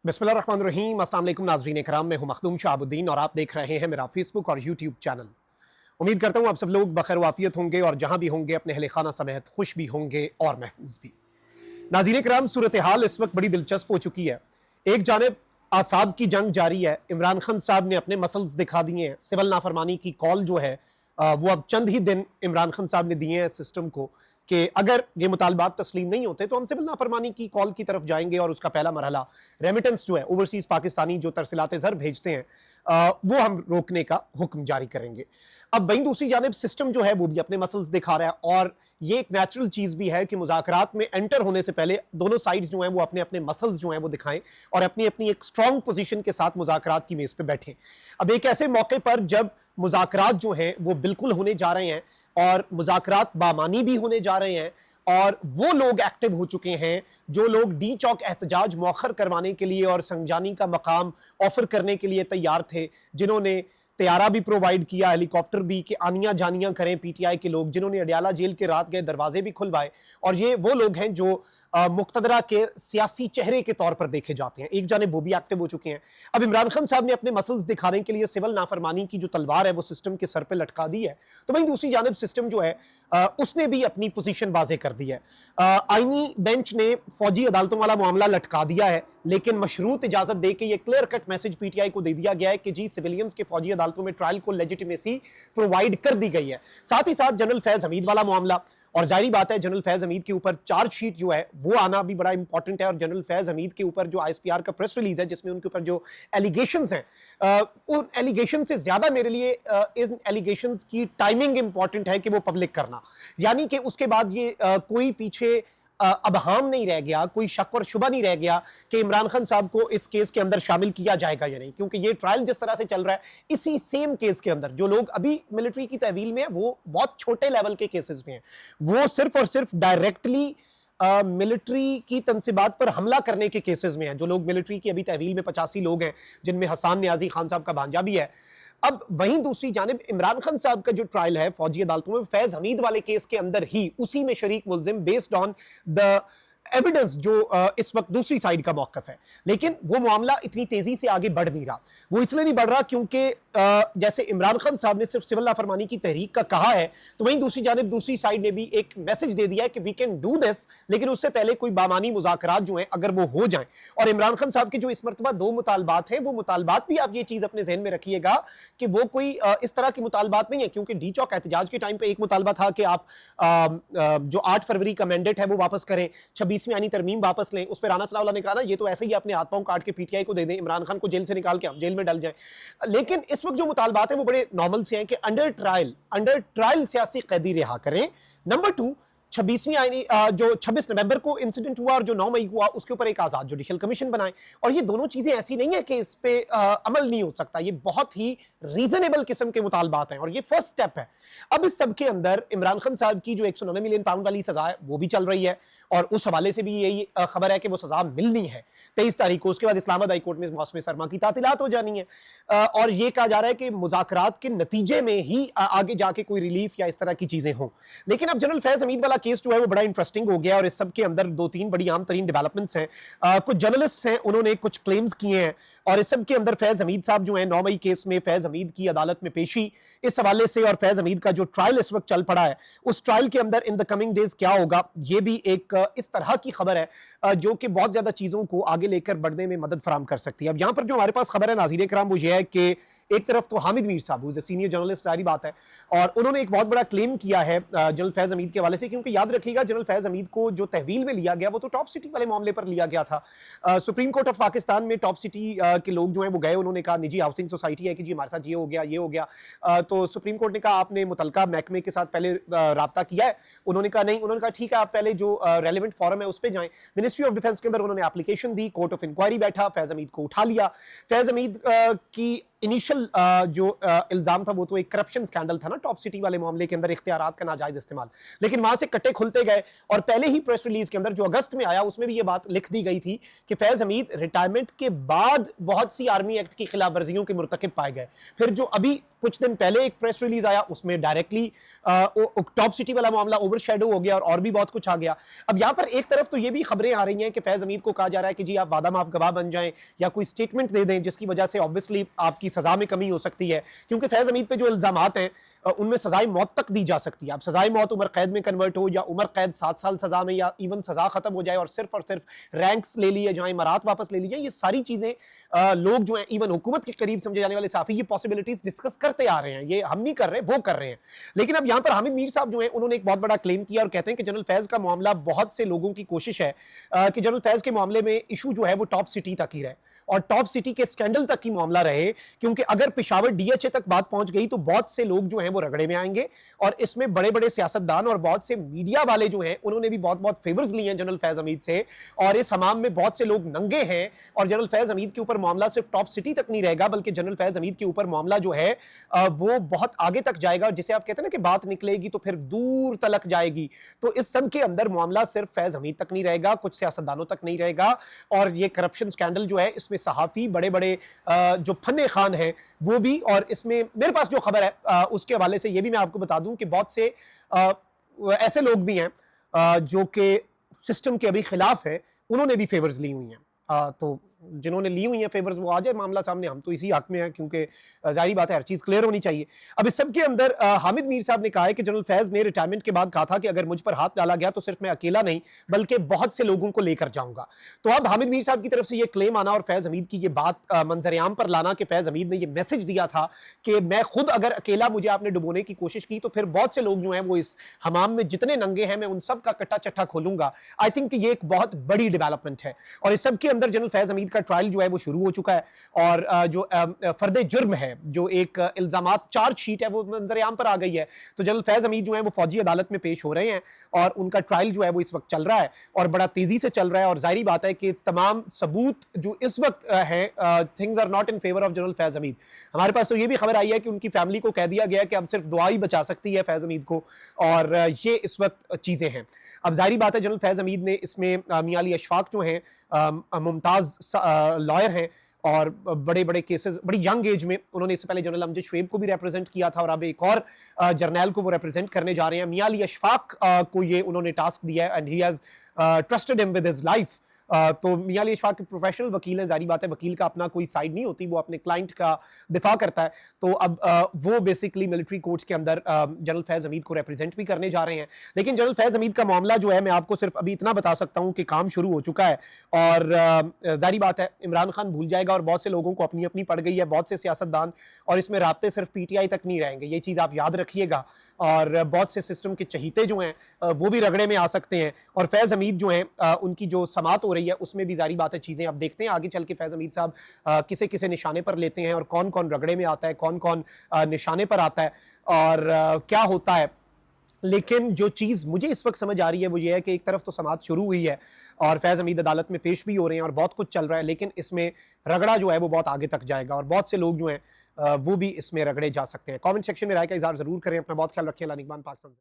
बिस्मिल्लाहिर्रहमानिर्रहीम। अस्सलाम वालेकुम नाज़रीन इकराम, मैं हूं मखदूम शाहबुद्दीन और आप देख रहे हैं मेरा फेसबुक और यूट्यूब चैनल। उम्मीद करता हूं आप सब लोग बखैर वाफियत होंगे और जहां भी होंगे अपने अहले खाना समेत खुश भी होंगे और महफूज भी। नाज़रीन इकराम, सूरत हाल इस वक्त बड़ी दिलचस्प हो चुकी है। एक जानिब आसाब की जंग जारी है, इमरान खान साहब ने अपने मसल्स दिखा दिए हैं। सिविल नाफरमानी की कॉल जो है वो अब चंद ही दिन इमरान खान साहब ने दिए हैं सिस्टम को कि अगर ये मुतालबात तस्लीम नहीं होते तो हम सिविल नाफरमानी की कॉल की तरफ जाएंगे और उसका पहला मरहला रेमिटेंस जो है ओवरसीज पाकिस्तानी जो तरसिलात ज़र भेजते हैं वो हम रोकने का हुक्म जारी करेंगे। अब वहीं दूसरी जानिब सिस्टम जो है वो भी अपने मसल्स दिखा रहा है और ये एक नेचुरल चीज़ भी है कि मुज़ाकरात में एंटर होने से पहले दोनों साइड्स जो हैं वो अपने अपने मसल्स जो हैं वो दिखाएं और अपनी अपनी एक स्ट्रॉन्ग पोजीशन के साथ मुज़ाकरात की मेज़ पे बैठें। अब एक ऐसे मौके पर जब मुज़ाकरात जो हैं वो बिल्कुल होने जा रहे हैं और मुज़ाकरात बामानी भी होने जा रहे हैं और वो लोग एक्टिव हो चुके हैं जो लोग डी चौक एहतजाज मौखर करवाने के लिए और संगजानी का मकाम ऑफर करने के लिए तैयार थे, जिन्होंने तैयारा भी प्रोवाइड किया, हेलीकॉप्टर भी कि आनियां जानियां करें पीटीआई के लोग, जिन्होंने अडियाला जेल के रात गए दरवाजे भी खुलवाए। और ये वो लोग हैं जो मुक्तदरा के सियासी चेहरे के तौर पर देखे जाते हैं। एक जानिब वो भी एक्टिव हो चुके हैं। अब इमरान खान साहब ने अपने मसल्स दिखाने के लिए सिविल नाफरमानी की जो तलवार है वो सिस्टम के सर पे लटका दी है, तो वहीं दूसरी जानिब सिस्टम जो है उसने भी अपनी पोजीशन वाजे कर दी है। आईनी बेंच ने फौजी अदालतों वाला मामला लटका दिया है, लेकिन मशरूत इजाजत दे के ये क्लियर कट मैसेज पीटीआई को दे दिया गया है कि जी सिविलियंस के फौजी अदालतों में ट्रायल को लेजिटिमेसी प्रोवाइड कर दी गई है। साथ ही साथ जनरल फैज हमीद वाला मामला, और जाहिर बात है जनरल फैज हमीद के ऊपर चार्जशीट जो है वो आना भी बड़ा इंपॉर्टेंट है और जनरल फैज हमीद के ऊपर जो आईएसपीआर का प्रेस रिलीज है जिसमें उनके ऊपर जो एलिगेशंस हैं उन एलिगेशन से ज्यादा मेरे लिए इन एलिगेशंस की टाइमिंग इंपॉर्टेंट है कि वो पब्लिक करना, यानी कि उसके बाद ये कोई पीछे अबहाम नहीं रह गया, कोई शक और शुबा नहीं रह गया कि इमरान खान साहब को इस केस के अंदर शामिल किया जाएगा या नहीं, क्योंकि ये ट्रायल जिस तरह से चल रहा है इसी सेम केस के अंदर जो लोग अभी मिलिट्री की तहवील में है वो बहुत छोटे लेवल के केसेस में है, वो सिर्फ और सिर्फ डायरेक्टली मिलिट्री की तनसीबात पर हमला करने के केसेस में है। जो लोग मिलिट्री की अभी तहवील में 85 लोग हैं जिनमें हसन न्याजी खान साहब का भांजा भी है। अब वहीं दूसरी जानिब इमरान खान साहब का जो ट्रायल है फौजी अदालतों में फैज हमीद वाले केस के अंदर ही उसी में शरीक मुलजिम बेस्ड ऑन द एविडेंस जो इस वक्त दूसरी साइड का मौकफ है, लेकिन वो मामला इतनी तेजी से आगे बढ़ नहीं रहा। वो इसलिए नहीं बढ़ रहा क्योंकि जैसे इमरान खान साहब ने सिर्फ सिविल नाफरमानी की तहरीक का कहा है, तो वहीं दूसरी जानिब दूसरी साइड ने भी एक मैसेज दे दिया है कि वी कैन डू दिस, लेकिन उससे पहले कोई बामानी मुज़ाकरात जो हैं अगर वो हो जाएं। और इमरान खान साहब के जो इस मरतबा दो मुतालबात हैं वो मुतालबात भी आप ये चीज अपने जहन में रखिएगा कि वो कोई इस तरह के मुतालबात नहीं है, क्योंकि डी चौक एहतजाज के टाइम पे एक मुतालबा था कि आप जो 8 फरवरी का मैंडेट है वो वापस करें, 26वीं यानी तरमीम वापस लें। उस पर राना सनाउल्लाह ने कहा ना ये तो ऐसे ही अपने हाथ पांव काट के पीटीआई को दे दें, इमरान खान को जेल से निकाल के हम जेल में डल जाएं। लेकिन इस वक्त जो मुतालबात हैं वो बड़े नॉर्मल से हैं कि अंडर ट्रायल सियासी कैदी रिहा करें। नंबर 2, 26वीं आईनी जो 26 नवंबर को इंसिडेंट हुआ और जो 9 मई हुआ उसके ऊपर एक आजाद जुडिशियल कमीशन बनाए। और ये दोनों चीजें ऐसी नहीं है कि इस पे अमल नहीं हो सकता, ये बहुत ही रीजनेबल किस्म के मुतालबात हैं और ये फर्स्ट स्टेप है। अब इस सब के अंदर इमरान खान साहब की जो 109 मिलियन पाउंड वाली सजा है वो भी चल रही है और उस हवाले से भी यही खबर है कि वो सजा मिलनी है 23 तारीख को। उसके बाद इस्लामाबाद हाई कोर्ट में मौसम सरमा की तातीलात हो जानी है और ये कहा जा रहा है कि मुज़ाकरात के नतीजे में ही आगे जाके कोई रिलीफ या इस तरह की चीजें हों। लेकिन अब जनरल फैज हमीद वाला केस जो है वो बड़ा इंटरेस्टिंग हो गया और इस सब के अंदर 2-3 बड़ी आम तरीन डेवलपमेंट्स हैं। कुछ जर्नलिस्ट्स हैं उन्होंने कुछ क्लेम्स किए हैं और इस सब के अंदर फैज हमीद साहब जो है 9 मई केस में फैज हमीद की अदालत में पेशी, इस हवाले से और फैज हमीद का जो ट्रायल इस वक्त चल पड़ा है उस ट्रायल के अंदर इन द कमिंग डेज क्या होगा, ये भी एक इस तरह की खबर है जो कि बहुत ज्यादा चीजों को आगे लेकर बढ़ने में मदद फराम कर सकती है। अब यहां पर जो हमारे पास खबर है नाज़रीन इकराम वो ये है कि एक तरफ तो हामिद मीर साहब सीनियर जर्नलिस्ट, सारी बात है, और उन्होंने एक बहुत बड़ा क्लेम किया है जनरल फैज हमीद के हवाले से, क्योंकि याद रखिएगा जनरल फैज हमीद को जो तहवील में लिया गया वो तो टॉप सिटी वाले मामले पर लिया गया था। सुप्रीम कोर्ट ऑफ पाकिस्तान में टॉप सिटी के लोग जो हैं वो गए, उन्होंने कहा निजी हाउसिंग सोसाइटी है कि जी हमारे साथ ये हो गया तो सुप्रीम कोर्ट ने कहा आपने मुतलका महकमे के साथ पहले राब्ता किया है? उन्होंने कहा नहीं। उन्होंने कहा ठीक है आप पहले जो रेलिवेंट फॉरम है उस पर जाएं। मिनिस्ट्री ऑफ डिफेंस के अंदर उन्होंने एप्लीकेशन दी, कोर्ट ऑफ इंक्वायरी बैठा, फैज हमीद को उठा लिया। फैज हमीद की इनिशियल जो इल्ज़ाम था वो तो एक करप्शन स्कैंडल था ना, टॉप सिटी वाले मामले के अंदर इख्तियारात का नाजायज इस्तेमाल। लेकिन वहां से कट्टे खुलते गए और पहले ही प्रेस रिलीज के अंदर जो अगस्त में आया उसमें भी ये बात लिख दी गई थी कि फैज हमीद रिटायरमेंट के बाद बहुत सी आर्मी एक्ट की खिलाफ वर्जियों के मुर्तकिब पाए गए। फिर जो अभी कुछ दिन पहले एक प्रेस रिलीज आया उसमें डायरेक्टली टॉप सिटी वाला मामला ओवरशैडो हो गया और भी बहुत कुछ आ गया। अब यहां पर एक तरफ तो ये भी खबरें आ रही हैं कि फैज हमीद को कहा जा रहा है कि जी आप वादा माफ गवाह बन जाएं या कोई स्टेटमेंट दे दें जिसकी वजह से ऑब्वियसली आपकी सजा में कमी हो सकती है, क्योंकि फैज हमीद पे जो इल्जामात हैं उनमें सजाए मौत तक दी जा सकती है। अब सजाए मौत उम्र कैद में कन्वर्ट हो या उम्र कैद 7 साल सजा में या इवन सजा खत्म हो जाए और सिर्फ रैंक्स ले लिए जाए, इमारात वापस ले ली जाए, ये सारी चीजें लोग जो हैं इवन हुकूमत के करीब समझे जाने वाले साफी ये पॉसिबिलिटीज डिस्कस करते आ रहे हैं। ये हम नहीं कर रहे, वो कर रहे हैं। लेकिन अब यहां पर हामिद मीर साहब जो हैं उन्होंने एक बहुत बड़ा क्लेम किया और कहते हैं कि जनरल फैज का मामला, बहुत से लोगों की कोशिश है कि जनरल फैज के मामले में इशू जो है वो टॉप सिटी तक ही रहे और टॉप सिटी के स्कैंडल तक ही मामला रहे, क्योंकि अगर पेशावर डीएचए तक बात पहुंच गई तो बहुत से लोग जो हैं वो रगड़े में आएंगे और इसमें बड़े बड़े सियासतदान और बहुत से मीडिया वाले जो हैं उन्होंने भी बहुत बहुत फेवर्स लिए हैं जनरल फैज हमीद से और इस हमाम में बहुत से लोग नंगे हैं। और जनरल फैज हमीद के ऊपर मामला सिर्फ टॉप सिटी तक नहीं रहेगा बल्कि जनरल फैज हमीद के ऊपर मामला जो है वो बहुत आगे तक जाएगा, जिसे आप कहते हैं ना कि बात निकलेगी तो फिर दूर तलक जाएगी। तो इस सब के अंदर मामला सिर्फ फैज हमीद तक नहीं रहेगा, कुछ सियासतदानों तक नहीं रहेगा और ये करप्शन स्कैंडल जो है इसमें सहाफी बड़े बड़े जो फन्ने खान हैं वो भी, और इसमें मेरे पास जो खबर है उसके हवाले से ये भी मैं आपको बता दूं कि बहुत से ऐसे लोग भी हैं जो कि सिस्टम के अभी खिलाफ है, उन्होंने भी फेवर्स ली हुई हैं। तो जिन्होंने ली हुई हैं फेवर्स वो आ जाए मामला सामने, हम तो इसी हक में हैं क्योंकि जाहिर बात है हर चीज़ क्लियर होनी चाहिए। अब इस सब के अंदर हामिद मीर साहब ने कहा है कि जनरल फैज ने रिटायरमेंट के बाद कहा था कि अगर मुझ पर हाथ डाला गया तो सिर्फ मैं अकेला नहीं बल्कि बहुत से लोगों को लेकर जाऊंगा। तो अब हामिद मीर साहब की तरफ से ये क्लेम आना और फैज हमीद की ये बात मंजरेआम पर लाना कि फैज हमीद ने ये मैसेज दिया था कि मैं खुद अगर अकेला मुझे आपने डुबोने की कोशिश की तो फिर बहुत से लोग जो हैं वो इस हमाम में जितने नंगे हैं मैं उन सब का कट्टा चट्टा खोलूंगा। आई थिंक ये एक बहुत बड़ी डेवलपमेंट है और इस सब के अंदर जनरल फैज हमीद का ट्रायल जो है वो शुरू हो चुका है और जो फर्दे जुर्म है, जो एक इल्जामात चार्जशीट है वो मंजरेआम पर आ गई है। तो जनरल फैज हमीद जो है वो फौजी अदालत में पेश हो रहे हैं और उनका ट्रायल जो है वो इस वक्त चल रहा है और बड़ा तेजी से चल रहा है और जाहिर बात है कि तमाम सबूत जो इस वक्त है things are not in favour of General Faiz Hameed. हमारे पास तो ये भी खबर आई है कि उनकी फैमिली को कह दिया गया कि अब सिर्फ दुआ ही बचा सकती है फैज हमीद को और ये इस वक्त चीजें हैं। अब जाहिर बात है जनरल फैज हमीद ने इसमें मियां अली अशफाक जो हैं मुमताज लॉयर हैं और बड़े बड़े केसेस बड़ी यंग एज में उन्होंने, इससे पहले जनरल अमजद शुएब को भी रिप्रेजेंट किया था और अब एक और जर्नैल को वो रिप्रेजेंट करने जा रहे हैं। मियां अली अशफाक को ये उन्होंने टास्क दिया है and he has trusted him with his life. तो मियां अली अशफाक प्रोफेशनल वकील हैं, जारी बात है वकील का अपना कोई साइड नहीं होती, वो अपने क्लाइंट का दिफा करता है। तो अब वो बेसिकली मिलिट्री कोर्ट्स के अंदर जनरल फैज हमीद को रिप्रेजेंट भी करने जा रहे हैं। लेकिन जनरल फैज हमीद का मामला जो है मैं आपको सिर्फ अभी इतना बता सकता हूं कि काम शुरू हो चुका है और जारी बात है इमरान खान भूल जाएगा और बहुत से लोगों को अपनी अपनी पड़ गई है, बहुत से सियासतदान, और इसमें राब्ते सिर्फ पीटीआई तक नहीं रहेंगे, ये चीज़ आप याद रखिएगा। और बहुत से सिस्टम के चहीते जो हैं वो भी रगड़े में आ सकते हैं और फैज हमीद जो हैं उनकी जो समात हो रही है उसमें भी जारी बात है चीज़ें अब देखते हैं आगे चल के फैज हमीद साहब किसे किसे निशाने पर लेते हैं और कौन कौन रगड़े में आता है, कौन कौन निशाने पर आता है और क्या होता है। लेकिन जो चीज़ मुझे इस वक्त समझ आ रही है वो ये है कि एक तरफ तो समात शुरू हुई है और फैज हमीद अदालत में पेश भी हो रहे हैं और बहुत कुछ चल रहा है, लेकिन इसमें रगड़ा जो है वो बहुत आगे तक जाएगा और बहुत से लोग जो हैं वो भी इसमें रगड़े जा सकते हैं। कमेंट सेक्शन में राय का इज़हार ज़रूर करें। अपना बहुत ख्याल रखें। अल्लाह निगहबान पाकिस्तान।